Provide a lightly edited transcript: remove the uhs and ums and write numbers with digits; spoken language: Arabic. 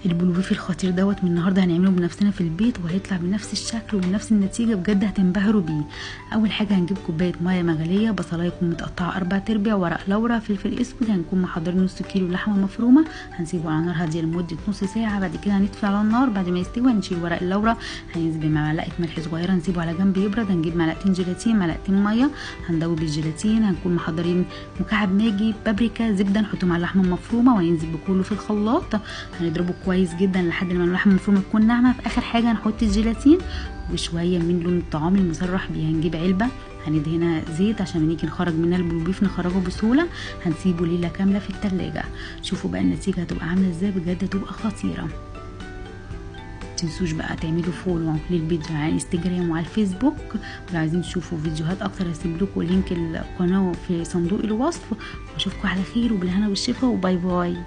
البلوبيف الخطير دوت من النهارده هنعمله بنفسنا في البيت، وهيطلع بنفس الشكل وبنفس النتيجه، بجد هتنبهروا بيه. اول حاجه هنجيب كوبايه ميه مغليه، بصلايه يكون متقطعه 4/4، ورق لورا، فلفل اسود. هنكون محضرين نص كيلو لحمه مفرومه، هنسيبه على نار هاديه لمده نص ساعه. بعد كده هنطفي على النار، بعد ما يستوي هنشيل ورق اللورا، هننزل بمعلقه ملح صغيره، نسيبه على جنب يبرد. هنجيب معلقتين جيلاتين، معلقتين ميه، هندوب الجيلاتين. هنكون محضرين مكعب ماجي، بابريكا، زبده، نحطهم على اللحمه المفرومه وننزل بكله في الخلاط، هنضربه كويس جدا لحد ما اللحمه المفرومه تكون ناعمه. في اخر حاجه هنحط الجيلاتين وشويه من لون الطعام المصرح بيه. هنجيب علبه هندهنها زيت عشان لما نيجي نخرج منها البلوبيف نخرجه بسهوله، هنسيبه ليله كامله في التلاجة. شوفوا بقى النتيجه هتبقى عامله ازاي، بجد هتبقى خطيره. متنسوش بقى تعملوا فولو للفيديو على الانستجرام وعلى الفيسبوك، ولو عايزين تشوفوا فيديوهات اكتر هسيب لكم لينك القناه في صندوق الوصف. واشوفكم على خير وبالهنا والشفا، وباي باي.